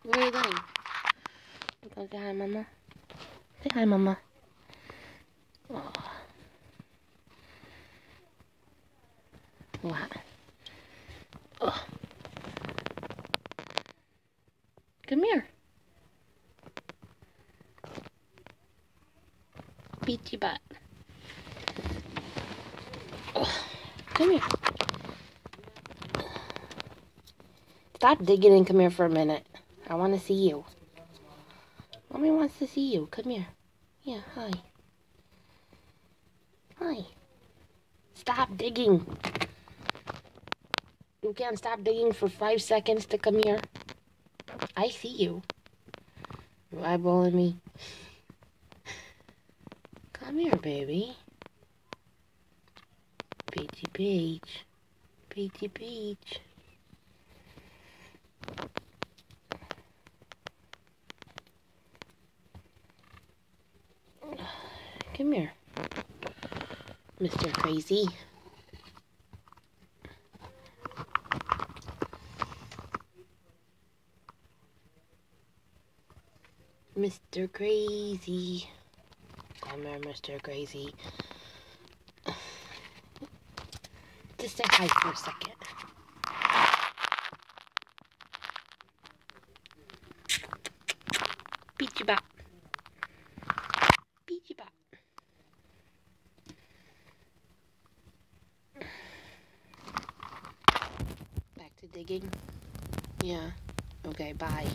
Where are you going? Go say hi, Mama. Say hi, Mama. Oh. What? Oh. Come here. Peachy butt. Oh. Come here. Stop digging and come here for a minute. I want to see you. Mommy wants to see you. Come here. Yeah, hi. Hi. Stop digging. You can't stop digging for 5 seconds to come here. I see you. You're eyeballing me. Come here, baby. Peachy Peach. Peachy Peach. Come here, Mr. Crazy. Mr. Crazy. Come here, Mr. Crazy. Just say hi for a second. Peachy Bop. Peachy Bop. Back to digging? Yeah. Okay, bye.